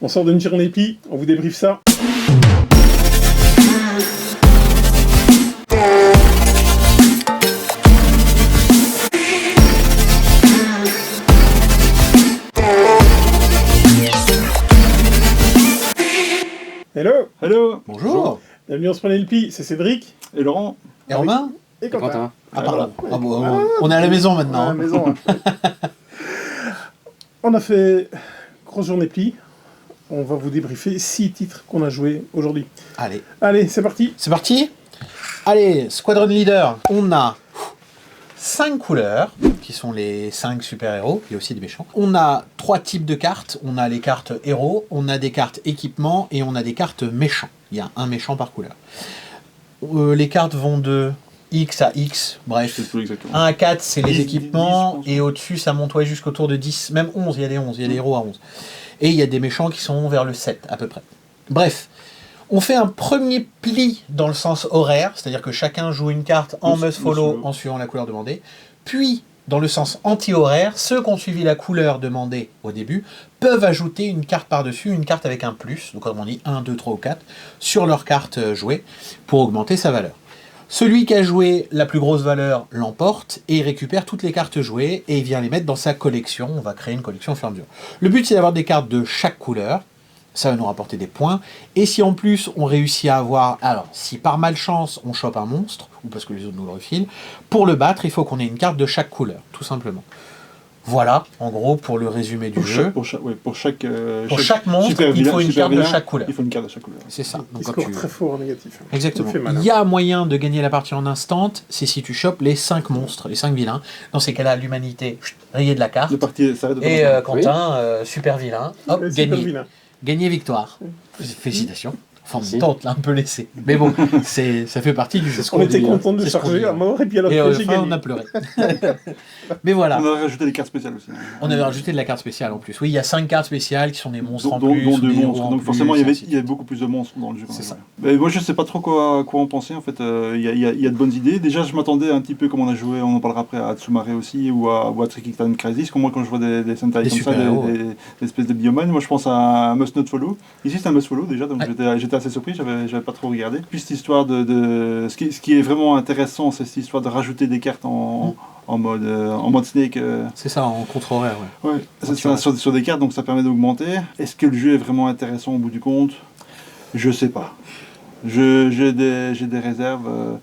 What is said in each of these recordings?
On sort d'une journée pli, on vous débriefe ça. Hello. Hello. Bonjour. Bienvenue on se prenait le pli, c'est Cédric. Et Laurent. Et Romain. Et Quentin. Ah pardon. Ah bon, on est à la maison maintenant. À la maison. On a fait grosse journée pli. On va vous débriefer 6 titres qu'on a joués aujourd'hui. Allez. Allez, c'est parti. C'est parti. Allez, Squadron Leader. On a 5 couleurs, qui sont les 5 super-héros. Il y a aussi des méchants. On a 3 types de cartes. On a les cartes héros, on a des cartes équipements et on a des cartes méchants. Il y a un méchant par couleur. Les cartes vont de X à X, bref. 1 à 4, c'est les 10, équipements, 10, et au-dessus, ça monte jusqu'au tour de 10, même 11, il y a des 11, il y a des héros à 11. Et il y a des méchants qui sont vers le 7, à peu près. Bref, on fait un premier pli dans le sens horaire, c'est-à-dire que chacun joue une carte en must-follow en suivant la couleur demandée, puis, dans le sens anti-horaire, ceux qui ont suivi la couleur demandée au début peuvent ajouter une carte par-dessus, une carte avec un plus, donc comme on dit 1, 2, 3 ou 4, sur leur carte jouée, pour augmenter sa valeur. Celui qui a joué la plus grosse valeur l'emporte et récupère toutes les cartes jouées et il vient les mettre dans sa collection. On va créer une collection au fur et à mesure. Le but, c'est d'avoir des cartes de chaque couleur. Ça va nous rapporter des points. Et si en plus on réussit à avoir... Alors, si par malchance on chope un monstre, ou parce que les autres nous le refilent, pour le battre, il faut qu'on ait une carte de chaque couleur, tout simplement. Voilà, en gros, pour le résumé du jeu. Pour chaque monstre, il faut une carte de chaque couleur. Il faut une carte de chaque couleur. C'est ça. Il score très fort en négatif. Exactement. Il y a moyen de gagner la partie en instant, c'est si tu chopes les 5 monstres, les 5 vilains. Dans ces cas-là, l'humanité, rayée de la carte. Et Quentin, super vilain, hop, gagné victoire. Félicitations. Enfin, on tente, là, un peu laissé. Mais bon, ça fait partie du jeu. On était content de charger à mort et puis à la fin, j'ai gagné. On a pleuré. Mais voilà. On avait rajouté des cartes spéciales aussi. On avait rajouté de la carte spéciale en plus. Oui, il y a 5 cartes spéciales qui sont des monstres en dont plus. Dont 2 monstres. Donc forcément, il y avait plus, beaucoup plus de monstres dans le jeu. C'est ça. Mais moi, je sais pas trop quoi en penser. En fait, il y a de bonnes idées. Déjà, je m'attendais un petit peu, comme on a joué, on en parlera après, à Tsumare aussi, ou à Tricky Time Crisis. Comme moi, quand je vois des Sentai comme ça, des espèces de bioman, moi je pense à un Must Not Follow. Ici, c'est un Must Follow déjà, donc j'étais assez surpris. J'avais pas trop regardé. Puis cette histoire ce qui est vraiment intéressant, c'est cette histoire de rajouter des cartes en mode Snake. C'est ça, en contre-horaire, ouais. C'est sur des cartes, donc ça permet d'augmenter. Est-ce que le jeu est vraiment intéressant au bout du compte? Je sais pas. J'ai des réserves.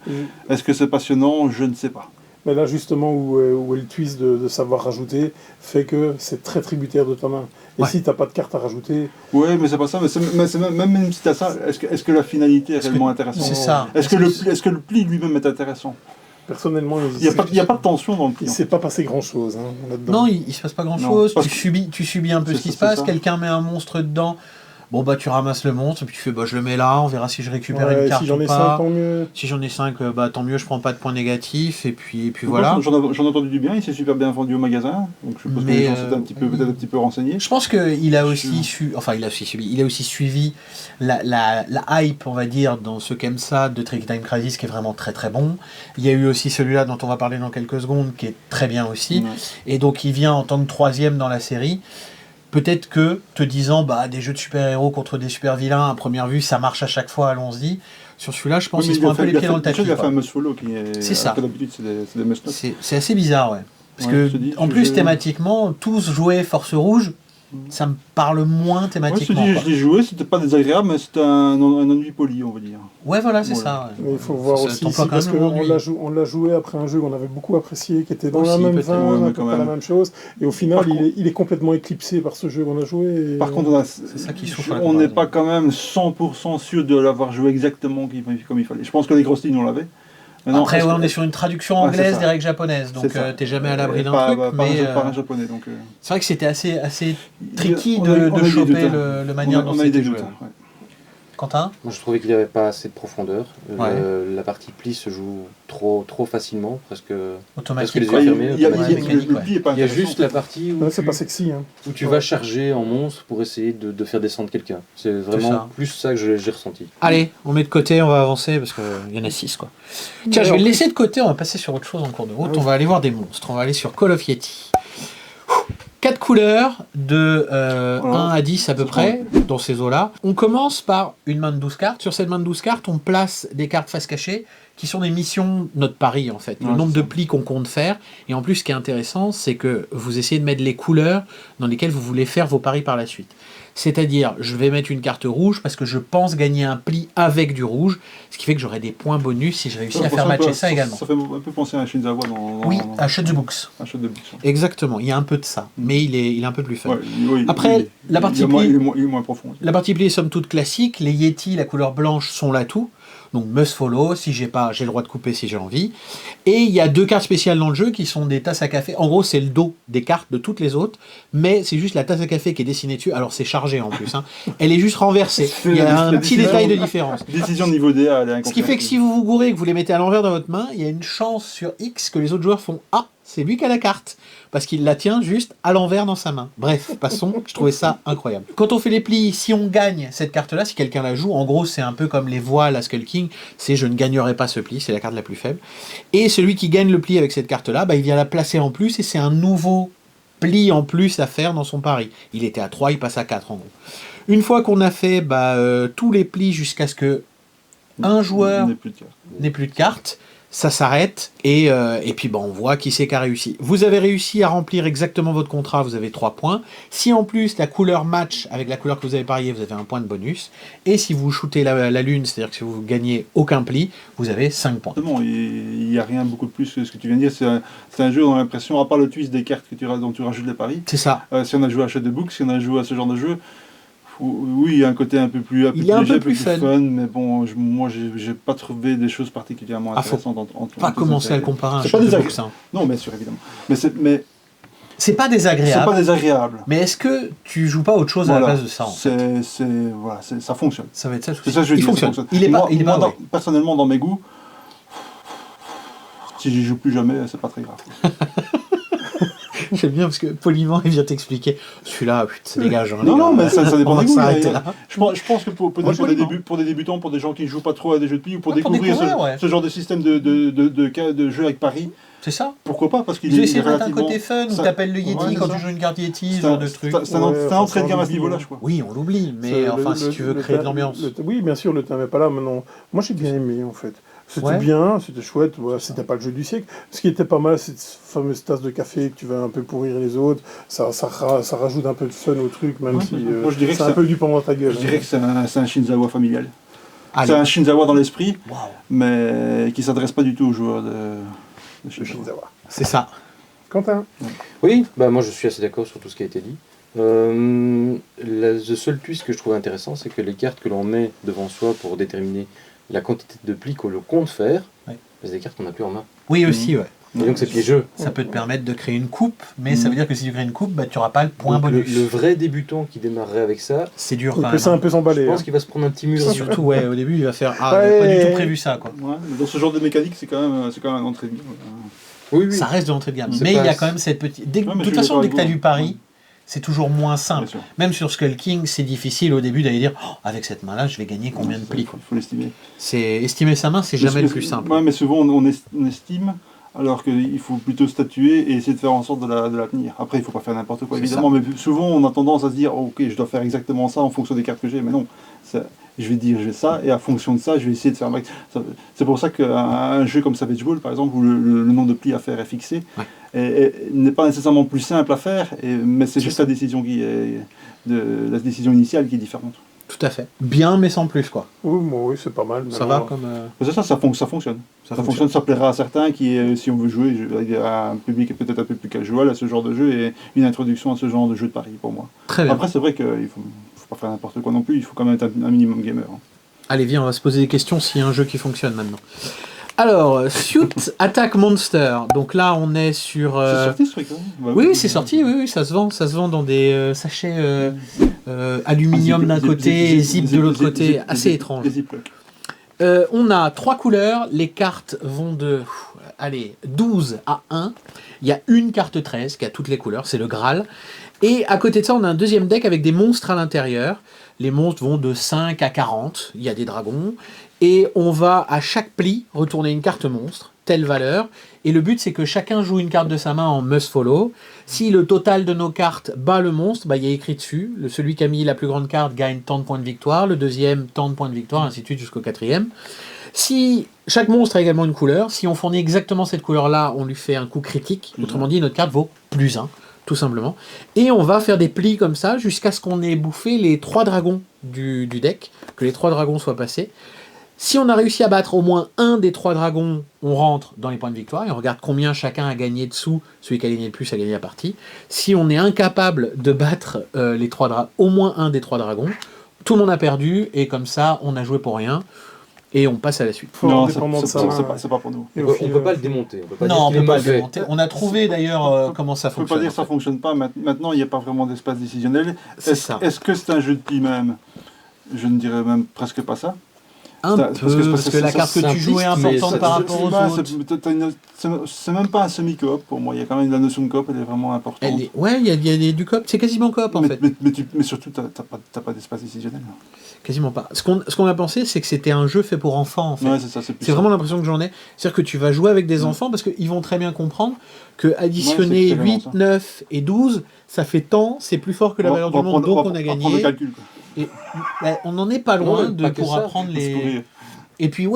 Est-ce que c'est passionnant? Je ne sais pas. Mais là, justement, où est le twist de savoir rajouter, fait que c'est très tributaire de ta main. Et si tu n'as pas de carte à rajouter... Oui, mais c'est pas ça. Mais même si tu as ça, est-ce que la finalité est réellement intéressante? C'est ça. Est-ce que le pli lui-même est intéressant? Personnellement, il n'y a pas de tension dans le pli. Il ne s'est pas passé grand-chose. Non, il ne se passe pas grand-chose. Tu subis un peu ce qui se passe. Quelqu'un met un monstre dedans. Bon bah tu ramasses le monstre et puis tu fais bah je le mets là, on verra si je récupère une carte ou pas. Si j'en ai 5, tant mieux. Si j'en ai 5, bah tant mieux, je prends pas de points négatifs et puis voilà. J'en ai entendu du bien, il s'est super bien vendu au magasin, donc je suppose que les gens s'étaient peut-être un petit peu renseignés. Je pense qu'il a aussi suivi la hype, on va dire, dans ceux qui aiment ça, de Tricky Time Crisis, qui est vraiment très très bon. Il y a eu aussi celui-là dont on va parler dans quelques secondes, qui est très bien aussi. Et donc il vient en tant que 3e dans la série. Peut-être que, te disant, bah, des jeux de super-héros contre des super-vilains, à première vue, ça marche à chaque fois, allons-y. Sur celui-là, je pense qu'ils se font un peu les pieds dans le tapis. Il a fait un must-follow qui est... C'est ça. D'habitude, c'est des must-not. C'est assez bizarre, ouais. Parce que, en plus, thématiquement, tous jouaient Force Rouge, ça me parle moins thématiquement. Je l'ai joué, c'était pas désagréable, mais c'était un ennui poli, on va dire. Ouais, voilà, c'est ça. Mais il faut voir aussi, parce qu'on l'a joué après un jeu qu'on avait beaucoup apprécié, qui était dans la même veine, pas la même chose, et au final, il est complètement éclipsé par ce jeu qu'on a joué. Par contre, c'est ça qui souffre. On n'est pas quand même 100% sûr de l'avoir joué exactement comme il fallait. Je pense que les grosses lignes, on l'avait. Non, après, on est sur une traduction anglaise des règles japonaises, donc t'es jamais à l'abri d'un truc. Par un japonais, donc. C'est vrai que c'était assez tricky de choper le manière dont c'était joué. Quentin ? Moi, je trouvais qu'il n'y avait pas assez de profondeur. La partie pli se joue trop facilement, presque les yeux fermés. Il y a juste la partie où c'est pas sexy, où tu vas charger en monstre pour essayer de faire descendre quelqu'un. C'est vraiment plus ça que j'ai ressenti. Allez, on met de côté, on va avancer, parce qu'il y en a 6, quoi. Tiens, je vais le laisser de côté, on va passer sur autre chose en cours de route. On va aller voir des monstres, on va aller sur Call of Yeti. 4 couleurs de 1 à 10 à peu près, dans ces eaux-là. On commence par une main de 12 cartes. Sur cette main de 12 cartes, on place des cartes face cachée, qui sont des missions, notre pari en fait, le nombre de plis qu'on compte faire. Et en plus, ce qui est intéressant, c'est que vous essayez de mettre les couleurs dans lesquelles vous voulez faire vos paris par la suite. C'est-à-dire, je vais mettre une carte rouge parce que je pense gagner un pli avec du rouge, ce qui fait que j'aurai des points bonus si je réussis à faire matcher ça également. Ça fait un peu penser à un Shinzawa Oui, à Shut the Books. Exactement, il y a un peu de ça, mais il est un peu plus fun. Après, la partie pli, il est moins profond. La partie pli est somme toute classique, les Yeti, la couleur blanche sont l'atout. Donc must follow, si j'ai pas, j'ai le droit de couper si j'ai envie. Et il y a 2 cartes spéciales dans le jeu qui sont des tasses à café. En gros, c'est le dos des cartes de toutes les autres, mais c'est juste la tasse à café qui est dessinée dessus. Alors c'est chargé en plus. Elle est juste renversée. Il y a un petit détail de différence. Décision niveau DA. Ce qui fait que si vous vous gourez et que vous les mettez à l'envers dans votre main, il y a une chance sur X que les autres joueurs font ah, c'est lui qui a la carte. Parce qu'il la tient juste à l'envers dans sa main. Bref, passons, je trouvais ça incroyable. Quand on fait les plis, si on gagne cette carte-là, si quelqu'un la joue, en gros c'est un peu comme les voiles à Skull King, c'est je ne gagnerai pas ce pli, c'est la carte la plus faible. Et celui qui gagne le pli avec cette carte-là, il vient la placer en plus et c'est un nouveau pli en plus à faire dans son pari. Il était à 3, il passe à 4 en gros. Une fois qu'on a fait tous les plis jusqu'à ce que un joueur n'ait plus de cartes, ça s'arrête et puis on voit qui c'est qui a réussi. Vous avez réussi à remplir exactement votre contrat, vous avez 3 points. Si en plus la couleur match avec la couleur que vous avez parié, vous avez 1 point de bonus. Et si vous shootez la lune, c'est-à-dire que si vous gagnez aucun pli, vous avez 5 points. Il n'y a rien beaucoup de plus que ce que tu viens de dire. C'est un jeu où on a l'impression, à part le twist des cartes dont tu rajoutes les paris. C'est ça. Si on a joué à Shut the Books, si on a joué à ce genre de jeu, oui, il y a un côté un peu plus léger, plus fun, mais bon, moi j'ai pas trouvé des choses particulièrement intéressantes. Pas commencer à le comparer à un Shut the Books. Non, bien sûr, évidemment. Mais c'est pas désagréable. C'est pas désagréable. Mais est-ce que tu joues pas autre chose à la place de ça ça fonctionne. Ça va être ça. C'est ça que je veux dire. Fonctionne. Il est pas. Personnellement, dans mes goûts, si j'y joue plus jamais, c'est pas très grave. J'aime bien parce que poliment il vient t'expliquer celui-là, c'est dégage. Non, mais ça dépend des goûts. Là. Je pense que pour des débutants, pour des gens qui ne jouent pas trop à des jeux de pli ou pour découvrir ce genre de système de jeu avec Paris. C'est ça. Pourquoi pas, parce qu'il est relativement... un côté fun où t'appelles le Yeti quand tu joues une carte Yeti, ce genre de truc. C'est un entrée de gamme à ce niveau-là, je crois. Oui, on l'oublie, mais enfin, si tu veux créer de l'ambiance. Oui, bien sûr, le thème n'est pas là, mais non. Moi, j'ai bien aimé, en fait. C'était bien, c'était chouette, c'était pas le jeu du siècle. Ce qui était pas mal, c'est cette fameuse tasse de café que tu vas un peu pourrir les autres. Ça rajoute un peu de fun au truc, même si c'est un peu du pain dans ta gueule. Je dirais que c'est un Shinzawa familial. C'est un Shinzawa dans l'esprit, mais qui s'adresse pas du tout aux joueurs de Shinzawa. C'est ça. Quentin? Oui, moi je suis assez d'accord sur tout ce qui a été dit. Le seul twist que je trouve intéressant, c'est que les cartes que l'on met devant soi pour déterminer la quantité de plis qu'on compte faire, c'est des cartes qu'on n'a plus en main. Oui, aussi, Et donc c'est piégeux. Ça peut te permettre de créer une coupe, mais ça veut dire que si tu crées une coupe, tu n'auras pas le point bonus. Le vrai débutant qui démarrerait avec ça, c'est dur quand même. C'est un peu s'emballer. Je pense qu'il va se prendre un petit mur. Surtout, au début, il va faire pas du tout prévu ça. Quoi. Dans ce genre de mécanique, c'est quand même un entrée de gamme. Oui. Ça reste de l'entrée de gamme. Mais il y a quand même cette petite. De toute façon, dès que tu as du pari, c'est toujours moins simple. Même sur Skull King, c'est difficile au début d'aller dire avec cette main-là, je vais gagner combien de plis. Il faut l'estimer. Estimer sa main, c'est jamais le plus simple. Oui, mais souvent on estime, alors qu'il faut plutôt statuer et essayer de faire en sorte de la tenir. Après, il ne faut pas faire n'importe quoi, évidemment, mais souvent on a tendance à se dire ok, je dois faire exactement ça en fonction des cartes que j'ai, mais non. Je vais dire j'ai ça, et à fonction de ça, je vais essayer de faire. C'est pour ça qu'un jeu comme Savage Ball, par exemple, où le nombre de plis à faire est fixé, n'est pas nécessairement plus simple à faire, mais c'est juste la décision la décision initiale qui est différente. Tout à fait. Bien, mais sans plus, quoi. Oui, c'est pas mal. Ça va comme. C'est ça, ça fonctionne. Ça fonctionne, ça plaira à certains qui, si on veut jouer, à un public peut-être un peu plus casual à ce genre de jeu, et une introduction à ce genre de jeu de pari pour moi. Très bien. Après, c'est vrai qu'il faut pas faire n'importe quoi non plus, il faut quand même être un minimum gamer. Allez, viens, on va se poser des questions s'il y a un jeu qui fonctionne maintenant. Alors, Suit Attack Monster. Donc là, on est sur. C'est sorti ce truc, oui, c'est sorti, oui, ça se vend. Ça se vend dans des sachets aluminium d'un côté, zip de l'autre côté, assez étrange. On a 3 couleurs, les cartes vont de 12 à 1. Il y a une carte 13 qui a toutes les couleurs, c'est le Graal. Et à côté de ça, on a un deuxième deck avec des monstres à l'intérieur. Les monstres vont de 5 à 40, il y a des dragons. Et on va à chaque pli retourner une carte monstre. telle valeur. Et le but, c'est que chacun joue une carte de sa main en must follow. Si le total de nos cartes bat le monstre, il y a écrit dessus. Celui qui a mis la plus grande carte gagne tant de points de victoire, le deuxième tant de points de victoire, ainsi de suite jusqu'au quatrième. Si chaque monstre a également une couleur, si on fournit exactement cette couleur-là, on lui fait un coup critique. Autrement dit, notre carte vaut +1, tout simplement. Et on va faire des plis comme ça jusqu'à ce qu'on ait bouffé les 3 dragons du deck, que les 3 dragons soient passés. Si on a réussi à battre au moins un des 3 dragons, on rentre dans les points de victoire et on regarde combien chacun a gagné dessous. Celui qui a gagné le plus a gagné la partie. Si on est incapable de battre au moins un des 3 dragons, tout le monde a perdu et comme ça, on a joué pour rien. Et on passe à la suite. Non, c'est pas pour nous. On ne peut pas le démonter. On peut pas le démonter. On a trouvé d'ailleurs comment ça fonctionne. On ne peut pas dire que ça ne fonctionne pas. Maintenant, il n'y a pas vraiment d'espace décisionnel. Est-ce que c'est un jeu de pli même? Je ne dirais même presque pas ça. Parce que la carte que tu joues est importante par rapport aux autres. C'est même pas un semi-coop pour moi. Il y a quand même la notion de coop, elle est vraiment importante. Ouais, il y a du coop. C'est quasiment coop en fait. Mais surtout, tu n'as pas d'espace décisionnel. Quasiment pas. Ce qu'on a pensé, c'est que c'était un jeu fait pour enfants en fait. Ouais, c'est vraiment l'impression que j'en ai. C'est-à-dire que tu vas jouer avec des enfants parce qu'ils vont très bien comprendre que additionner 8, 9 et 12, ça fait tant, c'est plus fort que la valeur du monde, donc on a gagné. Le calcul, quoi. Et, on n'en est pas loin pour apprendre les... Et puis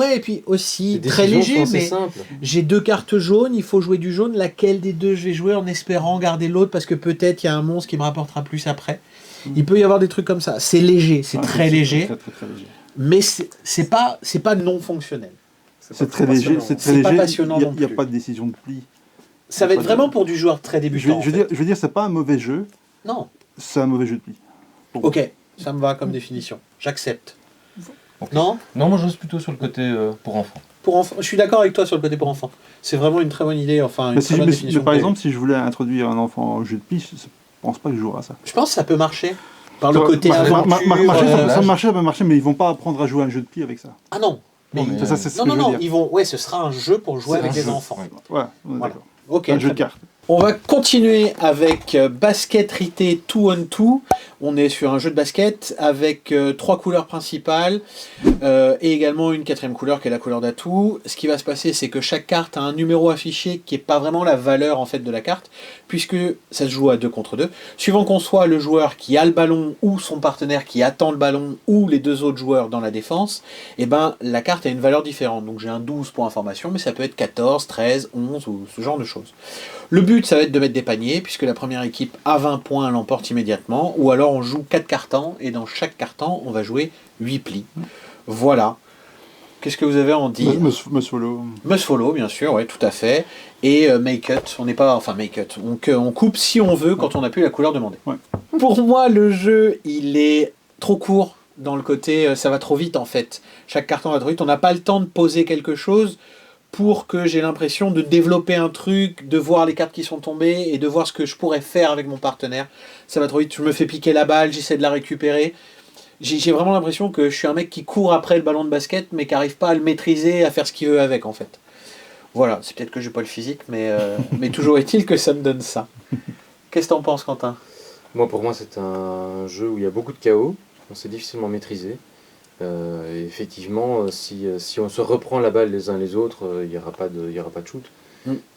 aussi, très léger, mais j'ai 2 cartes jaunes, il faut jouer du jaune, laquelle des 2 je vais jouer en espérant garder l'autre parce que peut-être il y a un monstre qui me rapportera plus après. Il peut y avoir des trucs comme ça. C'est léger, c'est très léger, mais c'est pas non fonctionnel. C'est très léger, pas passionnant non plus. Il n'y a pas de décision de pli. Ça va être vraiment pour du joueur très débutant. Je veux dire, c'est pas un mauvais jeu. Non. C'est un mauvais jeu de pli. Ok, ça me va comme définition. J'accepte. Okay. Non, moi je reste plutôt sur le côté pour enfants. Pour enfants, je suis d'accord avec toi sur le côté pour enfants. C'est vraiment une très bonne idée, enfin une très bonne définition. Mais par exemple, si je voulais introduire un enfant au jeu de pli, je pense pas que je jouerai à ça. Je pense que ça peut marcher. Par le côté aventure... ça va marcher, mais ils vont pas apprendre à jouer à un jeu de pli avec ça. Ah non. Non, ils vont... Ouais, ce sera un jeu pour jouer avec des enfants. Ouais, d'accord. Ok. Un jeu de cartes. On va continuer avec Basket Rité 2 on 2. On est sur un jeu de basket avec 3 couleurs principales et également une 4e couleur qui est la couleur d'atout. Ce qui va se passer, c'est que chaque carte a un numéro affiché qui n'est pas vraiment la valeur en fait de la carte, puisque ça se joue à 2 contre 2. Suivant qu'on soit le joueur qui a le ballon ou son partenaire qui attend le ballon ou les 2 autres joueurs dans la défense, et ben la carte a une valeur différente. Donc j'ai un 12 pour information, mais ça peut être 14, 13, 11 ou ce genre de choses. Le but, ça va être de mettre des paniers, puisque la première équipe à 20 points l'emporte immédiatement, ou alors on joue 4 cartons, et dans chaque carton, on va jouer 8 plis. Voilà. Qu'est-ce que vous avez à en dire? Must follow. Must follow, bien sûr, oui, tout à fait. Et make cut, on n'est pas... Enfin, make cut. On coupe si on veut, quand on n'a plus la couleur demandée. Ouais. Pour moi, le jeu, il est trop court, dans le côté, ça va trop vite, en fait. Chaque carton va trop vite, on n'a pas le temps de poser quelque chose pour que j'ai l'impression de développer un truc, de voir les cartes qui sont tombées et de voir ce que je pourrais faire avec mon partenaire. Ça va trop vite, je me fais piquer la balle, j'essaie de la récupérer. J'ai vraiment l'impression que je suis un mec qui court après le ballon de basket mais qui n'arrive pas à le maîtriser, à faire ce qu'il veut avec en fait. Voilà, c'est peut-être que j'ai pas le physique, mais toujours est-il que ça me donne ça. Qu'est-ce que t'en penses, Quentin? Pour moi, c'est un jeu où il y a beaucoup de chaos, on sait difficilement maîtriser. Et effectivement, si on se reprend la balle les uns les autres, il n'y aura pas de shoot.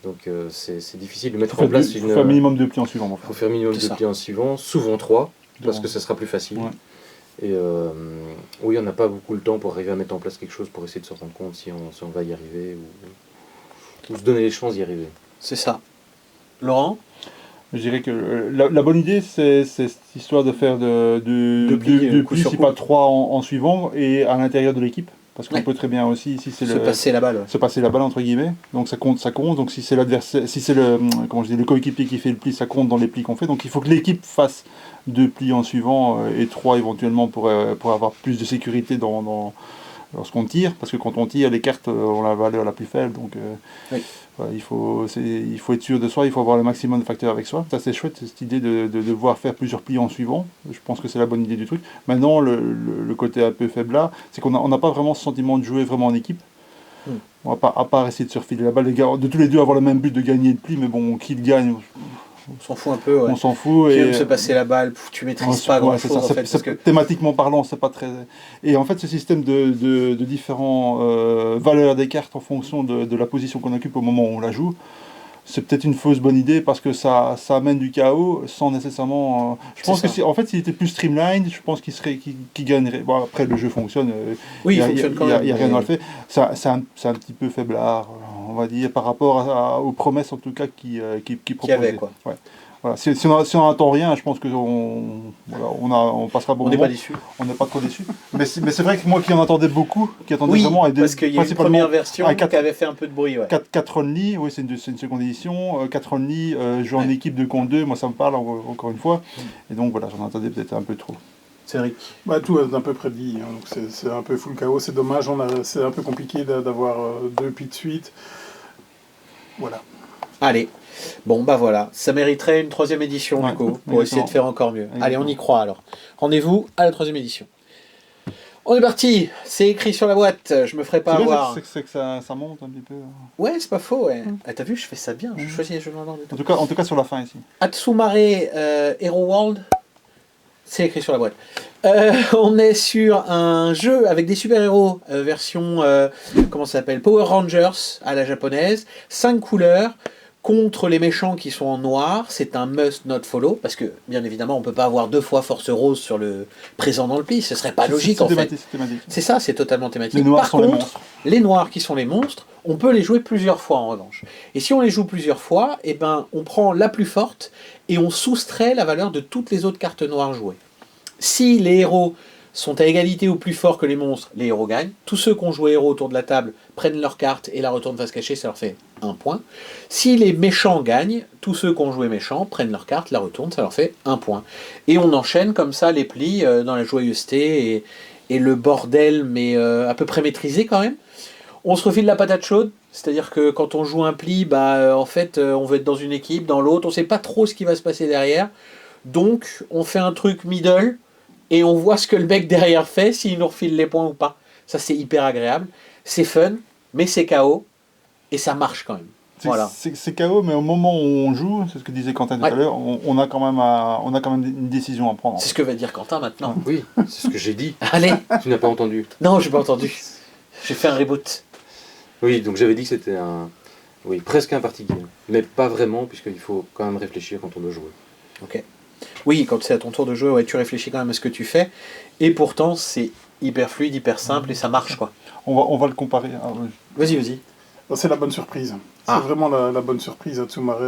Donc c'est difficile de mettre en place Il faut faire minimum de plis en suivant. Il faut faire minimum de plis en suivant, souvent 3, parce que ça sera plus facile. Ouais. Et oui, on n'a pas beaucoup le temps pour arriver à mettre en place quelque chose pour essayer de se rendre compte si on va y arriver ou se donner les chances d'y arriver. C'est ça. Laurent? Je dirais que la bonne idée, c'est cette histoire de faire deux plis, si pas 3 en suivant, et à l'intérieur de l'équipe. Parce qu'on peut très bien aussi, si c'est passer la balle. Se passer la balle, entre guillemets. Donc ça compte. Donc si c'est l'adversaire, si c'est le coéquipier qui fait le pli, ça compte dans les plis qu'on fait. Donc il faut que l'équipe fasse 2 plis en suivant et 3 éventuellement pour avoir plus de sécurité lorsqu'on tire. Parce que quand on tire, les cartes ont la valeur la plus faible. Donc voilà, il faut être sûr de soi, il faut avoir le maximum de facteurs avec soi. Ça c'est chouette, cette idée de devoir faire plusieurs plis en suivant. Je pense que c'est la bonne idée du truc. Maintenant, le côté un peu faible là, c'est qu'on n'a pas vraiment ce sentiment de jouer vraiment en équipe. On va pas, à part essayer de se refiler la balle, les gars, de tous les deux avoir le même but de gagner le pli, mais bon, qui le gagne, On s'en fout un peu, ouais. On s'en fout. Qui Et aime se passer la balle, tu maîtrises pas grand-chose en fait. Parce que... Thématiquement parlant, c'est pas très... Et en fait, ce système de différents valeurs des cartes en fonction de la position qu'on occupe au moment où on la joue, c'est peut-être une fausse bonne idée parce que ça amène du chaos sans nécessairement... je pense que en fait, s'il était plus streamlined, je pense qu'il gagnerait. Bon, après, le jeu fonctionne. Oui, il fonctionne quand même. Il n'y a rien à le faire. C'est un petit peu faiblard, on va dire, par rapport aux promesses en tout cas qui proposaient. Quoi. Ouais. Voilà. Si on n'attend rien, je pense qu'on passera bon moment. On n'est pas déçu. On n'est pas trop déçu. Mais c'est vrai que moi qui en attendais beaucoup, qui attendais vraiment... parce qu'il y a une première version qui avait fait un peu de bruit. 4 only, oui, c'est une seconde édition. 4 only, jouer en équipe 2 contre 2, moi ça me parle encore une fois. Et donc voilà, j'en attendais peut-être un peu trop. Cédric. Tout est un peu prédit, hein, donc c'est un peu full chaos. C'est dommage, c'est un peu compliqué d'avoir 2 pieds de suite. Voilà. Allez. Bon, voilà, ça mériterait une 3e édition, du coup, pour essayer de faire encore mieux. Exactement. Allez, on y croit, alors. Rendez-vous à la 3e édition. On est parti, c'est écrit sur la boîte, je me ferai pas avoir. C'est que ça monte un petit peu. Ouais, c'est pas faux, ouais. T'as vu, je fais ça bien, je choisis les jeux de en tout cas, sur la fin, ici. Atsumare Hero World, c'est écrit sur la boîte. On est sur un jeu avec des super-héros, version, comment ça s'appelle, Power Rangers à la japonaise, 5 couleurs, contre les méchants qui sont en noir. C'est un must not follow, parce que, bien évidemment, on ne peut pas avoir 2 fois Force Rose sur le présent dans le pli, ce serait pas logique en fait. C'est ça, c'est totalement thématique. Les noirs Par sont contre, les monstres. Les noirs qui sont les monstres, on peut les jouer plusieurs fois en revanche. Et si on les joue plusieurs fois, eh ben, on prend la plus forte et on soustrait la valeur de toutes les autres cartes noires jouées. Si les héros sont à égalité ou plus forts que les monstres, les héros gagnent. Tous ceux qui ont joué héros autour de la table prennent leur carte et la retournent face cachée, ça leur fait 1 point. Si les méchants gagnent, tous ceux qui ont joué méchants prennent leur carte, la retournent, ça leur fait 1 point. Et on enchaîne comme ça les plis dans la joyeuseté et le bordel, mais à peu près maîtrisé quand même. On se refile la patate chaude, c'est-à-dire que quand on joue un pli, en fait, on veut être dans une équipe, dans l'autre, on ne sait pas trop ce qui va se passer derrière. Donc, on fait un truc middle, et on voit ce que le mec derrière fait, s'il nous refile les points ou pas. Ça, c'est hyper agréable. C'est fun, mais c'est KO, et ça marche quand même. Voilà. C'est KO, mais au moment où on joue, c'est ce que disait Quentin tout à l'heure, on a quand même une décision à prendre. C'est ce que va dire Quentin maintenant. Oui, c'est ce que j'ai dit. Allez. Tu n'as pas entendu. Non, j'ai pas entendu. J'ai fait un reboot. Oui, donc j'avais dit que c'était presque un party game, mais pas vraiment, puisqu'il faut quand même réfléchir quand on doit jouer. Ok. Oui, quand c'est à ton tour de jouer, tu réfléchis quand même à ce que tu fais, et pourtant c'est hyper fluide, hyper simple, et ça marche quoi. On va le comparer. Vas-y. C'est la bonne surprise. C'est vraiment la bonne surprise à Tsumare.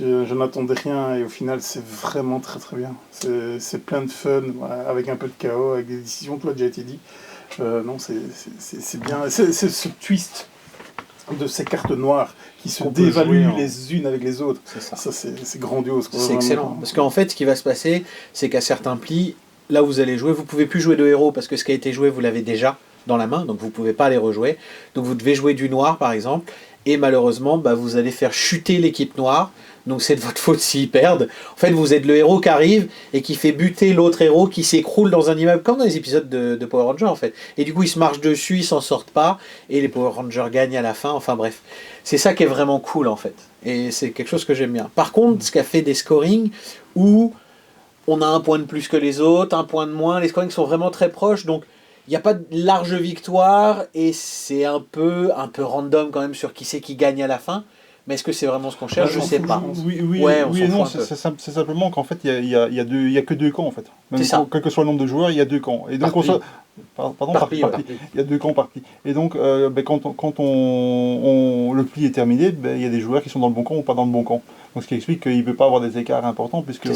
Je n'attendais rien, et au final c'est vraiment très très bien. C'est plein de fun, avec un peu de chaos, avec des décisions, tout a déjà été dit. Non, c'est bien. C'est ce twist de ces cartes noires qui se dévaluent les unes avec les autres. C'est ça. Ça c'est grandiose. C'est excellent. Parce qu'en fait, ce qui va se passer, c'est qu'à certains plis, là où vous allez jouer, vous ne pouvez plus jouer de héros parce que ce qui a été joué, vous l'avez déjà dans la main, donc vous ne pouvez pas les rejouer. Donc vous devez jouer du noir, par exemple, et malheureusement, vous allez faire chuter l'équipe noire. Donc c'est de votre faute s'ils perdent. En fait, vous êtes le héros qui arrive et qui fait buter l'autre héros qui s'écroule dans un immeuble, comme dans les épisodes de Power Rangers en fait. Et du coup, ils se marchent dessus, ils s'en sortent pas, et les Power Rangers gagnent à la fin. Enfin bref, c'est ça qui est vraiment cool en fait. Et c'est quelque chose que j'aime bien. Par contre, ce qu'a fait des scorings où on a 1 point de plus que les autres, 1 point de moins, les scorings sont vraiment très proches, donc il n'y a pas de large victoire, et c'est un peu random quand même sur qui c'est qui gagne à la fin. Mais est-ce que c'est vraiment ce qu'on cherche? Je sais pas. Oui et non, c'est simplement qu'en fait, il y a que 2 camps en fait. Même quel que soit le nombre de joueurs, il y a 2 camps. Et donc par pli. Il y a 2 camps par pli. Et donc, quand le pli est terminé, il y a des joueurs qui sont dans le bon camp ou pas dans le bon camp. Donc ce qui explique qu'il ne peut pas avoir des écarts importants, puisque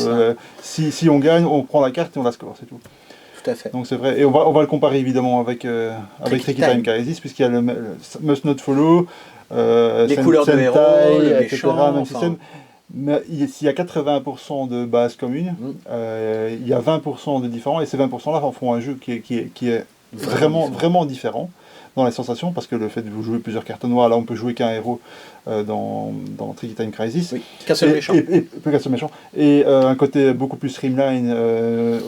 si on gagne, on prend la carte et on la score, c'est tout. Tout à fait. Donc c'est vrai. Et on va le comparer évidemment avec Tricky Time Crisis, puisqu'il y a le Must Not Follow. Les couleurs de héros, le méchant, même système. Mais s'il y a 80% de bases communes, il y a 20% de différents, et ces 20% là en font un jeu qui est vraiment différent dans les sensations, parce que le fait de vous jouer plusieurs cartes noires, là on peut jouer qu'un héros dans Tricky Time Crisis, qu'un seul méchant, et un côté beaucoup plus streamline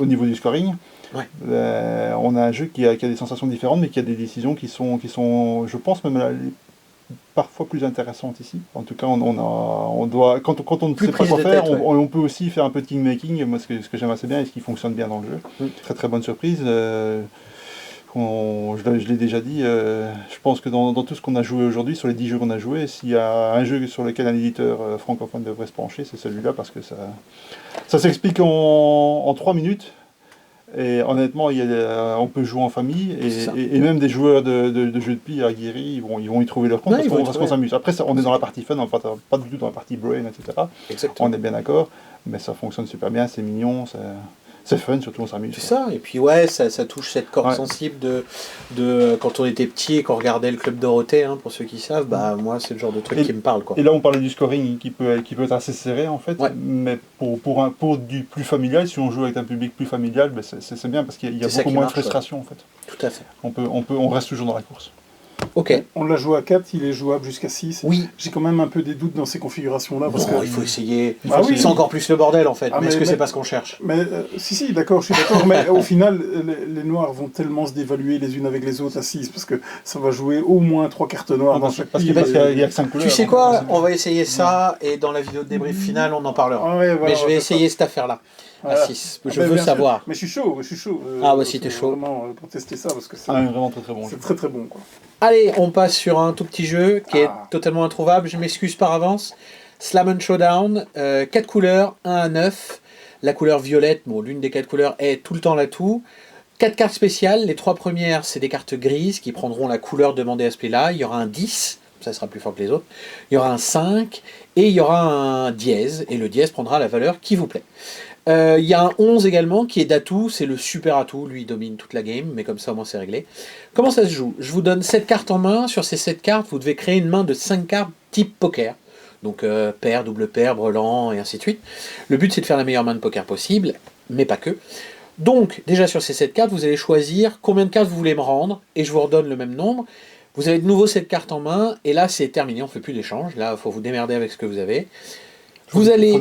au niveau du scoring. On a un jeu qui a des sensations différentes, mais qui a des décisions qui sont je pense même parfois plus intéressantes ici. En tout cas, on doit, quand on ne Plus sait pas prise quoi de faire, tête, ouais. on peut aussi faire un peu de kingmaking. Moi, ce que j'aime assez bien et ce qui fonctionne bien dans le jeu. Très très bonne surprise. Je l'ai déjà dit, je pense que dans tout ce qu'on a joué aujourd'hui, sur les 10 jeux qu'on a joués, s'il y a un jeu sur lequel un éditeur francophone devrait se pencher, c'est celui-là, parce que ça s'explique en 3 minutes. Et honnêtement, on peut jouer en famille, et même des joueurs de jeux de pli aguerris, ils vont y trouver leur compte, parce qu'on s'amuse. Après, on est dans la partie fun, on n'est pas du tout dans la partie brain, etc. Exactement. On est bien d'accord, mais ça fonctionne super bien, c'est mignon, c'est fun, surtout on s'amuse. C'est ça, et puis ouais, ça touche cette corde sensible de quand on était petit et qu'on regardait le Club Dorothée, pour ceux qui savent, bah moi c'est le genre de truc qui me parle, quoi. Et là on parlait du scoring qui peut être assez serré en fait, mais pour du plus familial, si on joue avec un public plus familial, ben c'est bien parce qu'il y a beaucoup moins de frustration en fait. Tout à fait. On reste toujours dans la course. Ok. On l'a joué à 4, il est jouable jusqu'à 6. Oui. J'ai quand même un peu des doutes dans ces configurations-là. Parce que il faut essayer. Oui. C'est encore plus le bordel en fait. Mais est-ce que c'est pas ce qu'on cherche? Mais si, d'accord, je suis d'accord. Mais au final, les noirs vont tellement se dévaluer les unes avec les autres à 6 parce que ça va jouer au moins 3 cartes noires dans chaque parce qu'il y a que 5 couleurs. Tu sais quoi? On va essayer ça et dans la vidéo de débrief finale, on en parlera. Mais je vais essayer cette affaire-là. À 6. Je veux savoir. Mais je suis chaud. Si t'es chaud. Vraiment pour tester ça parce que c'est vraiment très très bon. C'est très très bon, quoi. Allez, on passe sur un tout petit jeu qui est totalement introuvable. Je m'excuse par avance. Slam & Showdown, 4 couleurs, 1 à 9. La couleur violette, l'une des 4 couleurs est tout le temps l'atout. 4 cartes spéciales. Les 3 premières, c'est des cartes grises qui prendront la couleur demandée à ce play-là. Il y aura un 10, ça sera plus fort que les autres. Il y aura un 5 et il y aura un dièse. Et le dièse prendra la valeur qui vous plaît. Il y a un 11 également qui est d'atout, c'est le super atout, lui il domine toute la game, mais comme ça au moins c'est réglé. Comment ça se joue? Je vous donne 7 cartes en main, sur ces 7 cartes vous devez créer une main de 5 cartes type poker. Donc paire, double paire, brelan et ainsi de suite. Le but c'est de faire la meilleure main de poker possible, mais pas que. Donc déjà sur ces 7 cartes vous allez choisir combien de cartes vous voulez me rendre, et je vous redonne le même nombre. Vous avez de nouveau cette carte en main, et là c'est terminé, on ne fait plus d'échange, là il faut vous démerder avec ce que vous avez. Vous allez...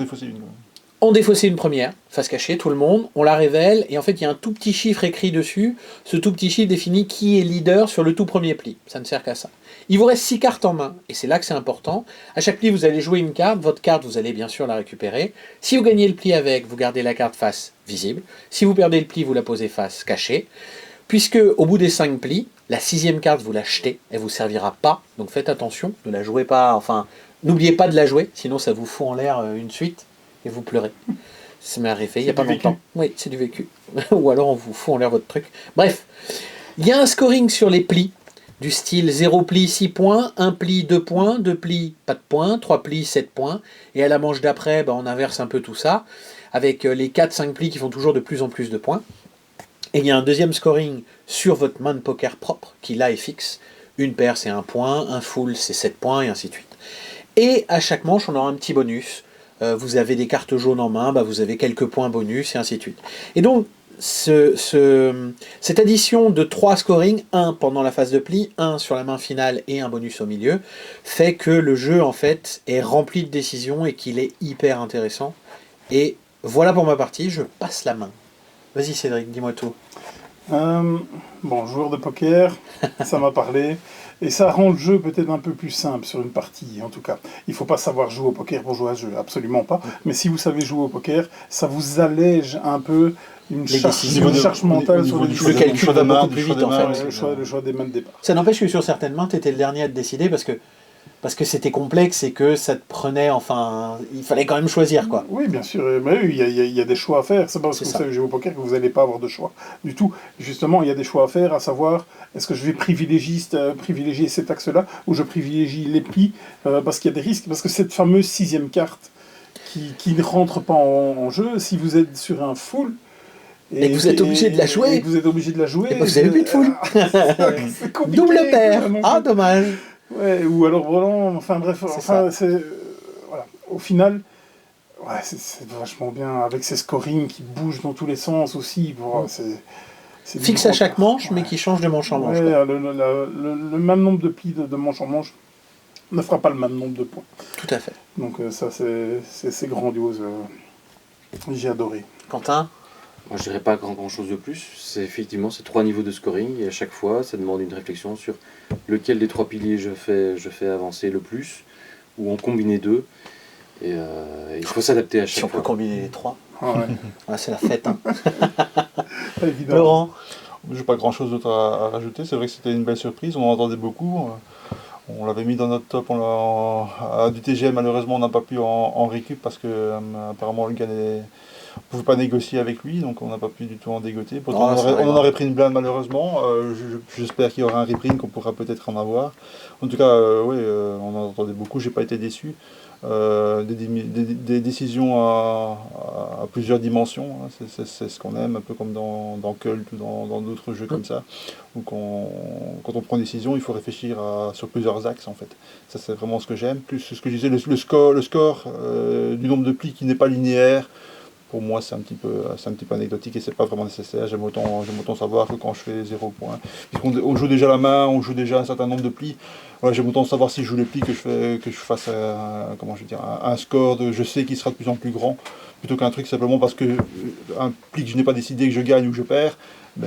On défausse une première, face cachée, tout le monde, on la révèle, et en fait il y a un tout petit chiffre écrit dessus. Ce tout petit chiffre définit qui est leader sur le tout premier pli. Ça ne sert qu'à ça. Il vous reste 6 cartes en main, et c'est là que c'est important. À chaque pli, vous allez jouer une carte. Votre carte, vous allez bien sûr la récupérer. Si vous gagnez le pli avec, vous gardez la carte face visible. Si vous perdez le pli, vous la posez face cachée. Puisque au bout des 5 plis, la 6e carte, vous la jetez, elle ne vous servira pas. Donc faites attention, ne la jouez pas, enfin, n'oubliez pas de la jouer, sinon ça vous fout en l'air une suite. Et vous pleurez. Ça m'est arrivé il n'y a pas longtemps. Oui, c'est du vécu. Ou alors on vous fout en l'air votre truc. Bref, il y a un scoring sur les plis, du style 0 pli 6 points, 1 pli 2 points, 2 plis pas de points, 3 plis 7 points. Et à la manche d'après, on inverse un peu tout ça, avec les 4-5 plis qui font toujours de plus en plus de points. Et il y a un deuxième scoring sur votre main de poker propre, qui là est fixe. Une paire c'est 1 point, un full c'est 7 points, et ainsi de suite. Et à chaque manche, on aura un petit bonus. Vous avez des cartes jaunes en main, vous avez quelques points bonus, et ainsi de suite. Et donc, cette addition de 3 scorings, 1 pendant la phase de pli, 1 sur la main finale et un bonus au milieu, fait que le jeu, en fait, est rempli de décisions et qu'il est hyper intéressant. Et voilà pour ma partie, je passe la main. Vas-y Cédric, dis-moi tout. Joueur de poker, ça m'a parlé. Et ça rend le jeu peut-être un peu plus simple sur une partie, en tout cas. Il ne faut pas savoir jouer au poker pour jouer à ce jeu, absolument pas. Mais si vous savez jouer au poker, ça vous allège un peu une charge mentale sur le calcul va beaucoup plus vite, en fait. Le choix des mains de départ. Ça n'empêche que sur certaines mains, tu étais le dernier à te décider parce que c'était complexe et que ça te prenait, il fallait quand même choisir, quoi. Oui, bien sûr, mais il y a des choix à faire. C'est pas parce que vous savez jouer au poker que vous n'allez pas avoir de choix du tout. Justement, il y a des choix à faire, à savoir, est-ce que je vais privilégier cet axe-là ou je privilégie les plis parce qu'il y a des risques, parce que cette fameuse 6e carte qui ne rentre pas en jeu, si vous êtes sur un full, et que vous êtes obligé de la jouer. Et que vous êtes obligé de la jouer. Et vous avez plus de full. C'est compliqué. Double paire. Ah, dommage. Ouais, ou alors brelan, bref, voilà. Au final, c'est vachement bien, avec ces scorings qui bougent dans tous les sens aussi. C'est fixe à chaque manche, mais qui change de manche en manche. Le même nombre de plis de manche en manche ne fera pas le même nombre de points. Tout à fait. Donc ça, c'est grandiose. J'ai adoré. Quentin ? Moi, je dirais pas grand chose de plus. C'est effectivement ces 3 niveaux de scoring et à chaque fois, ça demande une réflexion sur lequel des 3 piliers je fais avancer le plus ou en combiner 2. Et il faut s'adapter à chaque Si on fois. peut combiner les 3. Ah ouais. Ah, c'est la fête. Hein. Évidemment. Laurent. J'ai pas grand chose d'autre à rajouter. C'est vrai que c'était une belle surprise. On en entendait beaucoup. On l'avait mis dans notre top. À du TGM, malheureusement, on n'a pas pu en récup parce que apparemment le gars ne pouvait pas négocier avec lui, donc on n'a pas pu du tout en dégoter. Pourtant, on en aurait pris une blinde malheureusement. J'espère qu'il y aura un reprint, qu'on pourra peut-être en avoir. En tout cas, oui, on en entendait beaucoup. J'ai pas été déçu. Des décisions à plusieurs dimensions, hein. C'est ce qu'on aime, un peu comme dans Cult ou dans d'autres jeux comme ça, où quand on prend une décision, il faut réfléchir sur plusieurs axes en fait. Ça c'est vraiment ce que j'aime. Plus ce que je disais, le score du nombre de plis qui n'est pas linéaire, pour moi c'est un petit peu anecdotique et c'est pas vraiment nécessaire. J'aime autant savoir que quand je fais 0 points. Puisqu'on joue déjà la main, on joue déjà un certain nombre de plis. Voilà, j'aime autant savoir si je joue les plis que je fasse un score je sais qu'il sera de plus en plus grand, plutôt qu'un truc simplement parce que un pli que je n'ai pas décidé que je gagne ou je perds.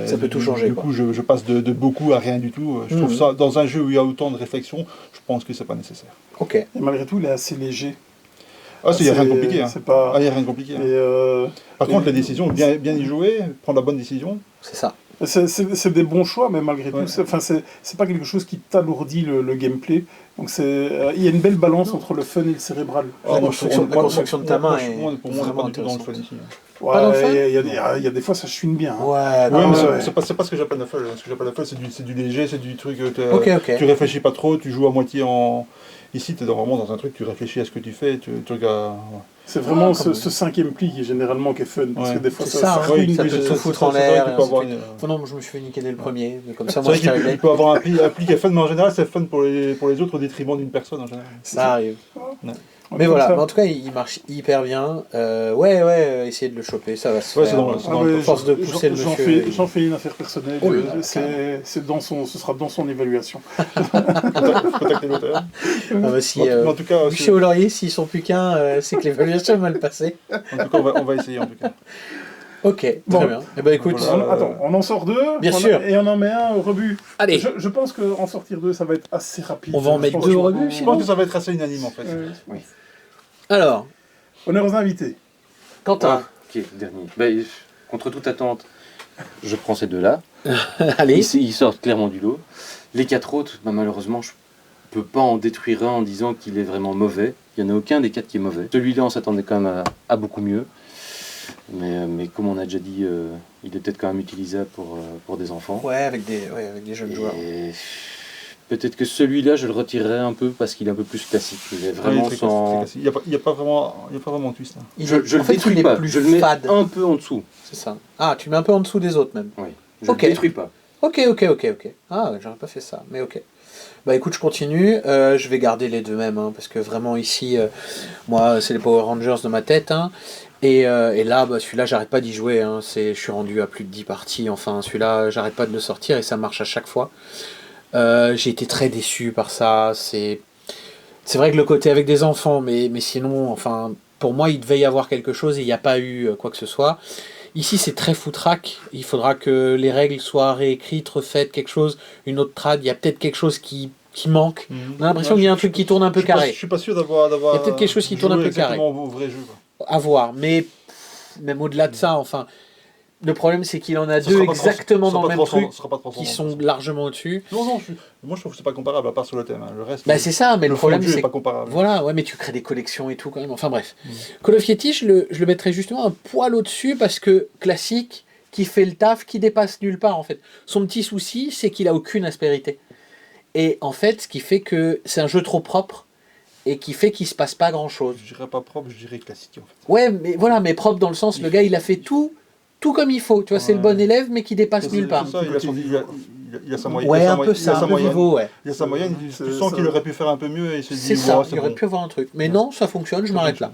Ça peut tout changer. Du coup, je passe de beaucoup à rien du tout. Je trouve ça, dans un jeu où il y a autant de réflexion, je pense que c'est pas nécessaire. Ok. Et malgré tout, il est assez léger. Ah, il n'y a rien de compliqué. Hein. C'est pas... Ah, il n'y a rien de compliqué. Hein. Par contre, la décision, bien y jouer, prendre la bonne décision. C'est ça. C'est des bons choix, mais malgré tout, c'est pas quelque chose qui t'alourdit le gameplay. Donc il y a une belle balance entre le fun et le cérébral. La construction de ta main est pour moi, on n'est pas du tout dans le fun ici. Ouais, il y a des fois, ça chouine bien. Hein. Ouais, mais c'est pas ce que j'appelle le fun. Ce que j'appelle le fun, c'est du léger, c'est du truc. Tu réfléchis pas trop, tu joues à moitié en. Ici, tu es vraiment dans un truc, tu réfléchis à ce que tu fais, tu regardes. Ouais. C'est vraiment ce 5e pli qui est généralement qui est fun. Parce que des fois, ça peut tout foutre en l'air. Non, je me suis fait niquer dès le premier. Comme ça, moi, je t'arrive. Il peut avoir un pli qui est fun, mais en général, c'est fun pour les autres au détriment d'une personne. En général. Ça arrive. Ouais. Mais voilà, mais en tout cas, il marche hyper bien. Essayez de le choper, ça va se faire. Force de pousser le monsieur. J'en fais une affaire personnelle. Ce sera dans son évaluation. Contactez l'auteur. En tout cas, chez Laurier, s'ils sont plus qu'un, c'est que l'évaluation est mal passée. En tout cas, on va essayer en tout cas. Ok, très bien. Eh ben écoute, attends, on en sort 2, bien sûr, et on en met un au rebut. Allez. Je pense qu'en sortir 2, ça va être assez rapide. On va en mettre 2 au rebut. Je pense que ça va être assez unanime en fait. Oui. Alors, honneur aux invités. Quentin. Qui est le dernier. Contre toute attente, je prends ces 2-là. Allez. Ils sortent clairement du lot. Les 4 autres, malheureusement, je peux pas en détruire un en disant qu'il est vraiment mauvais. Il n'y en a aucun des 4 qui est mauvais. Celui-là, on s'attendait quand même à beaucoup mieux. Mais comme on a déjà dit, il est peut-être quand même utilisable pour des enfants. Ouais, avec des jeunes joueurs. Peut-être que celui-là, je le retirerai un peu parce qu'il est un peu plus classique. Il est vraiment sans... Il n'y a pas vraiment de twist. Hein. Je le détruis pas, je le mets un peu en dessous. C'est ça. Ah, tu mets un peu en dessous des autres même. Oui, je le détruis pas. Ok. Ah, j'aurais pas fait ça, mais ok. Bah écoute, je continue. Je vais garder les deux mêmes, hein, parce que vraiment ici, moi, c'est les Power Rangers de ma tête. Hein. Et là, celui-là, j'arrête pas d'y jouer. Hein. Je suis rendu à plus de 10 parties. Enfin, celui-là, j'arrête pas de le sortir et ça marche à chaque fois. J'ai été très déçu par ça. C'est vrai que le côté avec des enfants, mais sinon, enfin, pour moi, il devait y avoir quelque chose et il n'y a pas eu quoi que ce soit. Ici, c'est très foutraque. Il faudra que les règles soient réécrites, refaites, quelque chose, une autre trad. Il y a peut-être quelque chose qui manque. On a l'impression qu'il y a un truc qui tourne un peu carré. Je suis pas sûr d'avoir. Il y a peut-être quelque chose qui tourne un peu carré. Au vrai jeu, quoi. À voir, mais même au-delà de ça, enfin, le problème c'est qu'il en a deux exactement dans le même truc qui sont largement au-dessus. Non, moi je trouve que c'est pas comparable à part sur le thème. Hein. Le reste. C'est ça, mais le problème c'est pas comparable. Voilà, ouais, mais tu crées des collections et tout quand même. Enfin bref, Call of Yeti, je le mettrais justement un poil au-dessus parce que classique, qui fait le taf, qui dépasse nulle part en fait. Son petit souci, c'est qu'il a aucune aspérité. Et en fait, ce qui fait que c'est un jeu trop propre. Et qui fait qu'il se passe pas grand chose. Je dirais pas propre, je dirais classique en fait. Ouais, mais voilà, mais propre dans le sens, le gars il a fait tout comme il faut. Tu vois, c'est le bon élève, mais qui dépasse nulle part. Ça, il a sa moyenne. Ouais, un peu ça, un peu niveau, ouais. Il a sa moyenne, tu sens qu'il aurait pu faire un peu mieux et il s'est dit. C'est ça, il aurait pu avoir un truc. Mais non, ça fonctionne, je m'arrête là.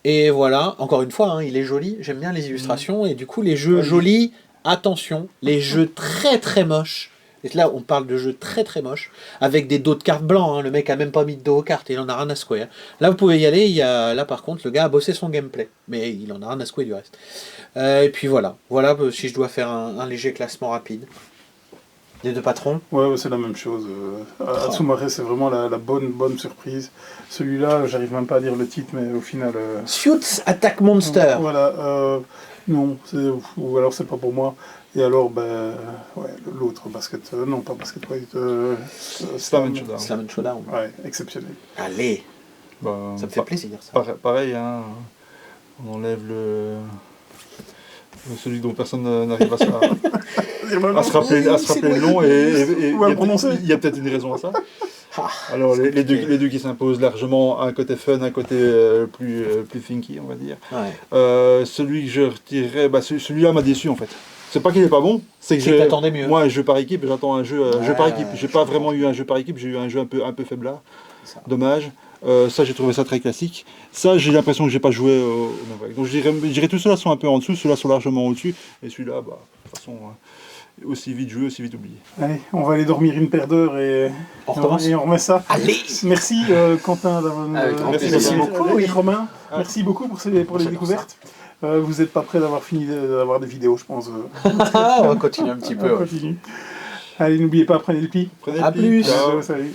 Et voilà, encore une fois, hein, il est joli, j'aime bien les illustrations, et du coup, les jeux jolis, attention, les jeux très très moches, Et là, on parle de jeux très très moches, avec des dos de cartes blancs. Hein. Le mec a même pas mis de dos aux cartes, il en a rien à secouer. Hein. Là, vous pouvez y aller. Là, par contre, le gars a bossé son gameplay, mais il en a rien à secouer du reste. Et puis voilà. Voilà si je dois faire un léger classement rapide. Les deux patrons. Ouais, c'est la même chose. Atsumare, c'est vraiment la bonne surprise. Celui-là, j'arrive même pas à dire le titre, mais au final. Suits Attack Monster. Voilà. Non, ou alors c'est pas pour moi. Et alors, l'autre, basket. Non, pas basket. Slam and Showdown. Slam and Showdown. Ouais, exceptionnel. Allez. Ça me fait plaisir, ça. Pareil, hein, on enlève celui dont personne n'arrive à se rappeler le nom et il y a peut-être une raison à ça. Alors les deux qui s'imposent largement, un côté fun, un côté plus funky, on va dire. Ouais. Celui que je retirerais, celui-là m'a déçu en fait. C'est pas qu'il est pas bon, c'est que t'attendais mieux. Moi, un jeu par équipe, j'attends un jeu par équipe. J'ai pas vraiment eu un jeu par équipe, j'ai eu un jeu un peu faiblard. Dommage. Ça, j'ai trouvé ça très classique. Ça, j'ai l'impression que j'ai pas joué au Maverick. Donc, je dirais tous ceux-là sont un peu en dessous, ceux-là sont largement au-dessus, et celui-là, de toute façon, aussi vite joué, aussi vite oublié. Allez, on va aller dormir une paire d'heures et on remet ça. Allez. Merci Quentin d'avoir. Merci beaucoup. Et Romain, merci beaucoup pour les découvertes. Vous n'êtes pas prêts d'avoir des vidéos, je pense. On va continuer un petit peu. On continue. Allez, n'oubliez pas, prenez le pi. À plus. Ciao, salut.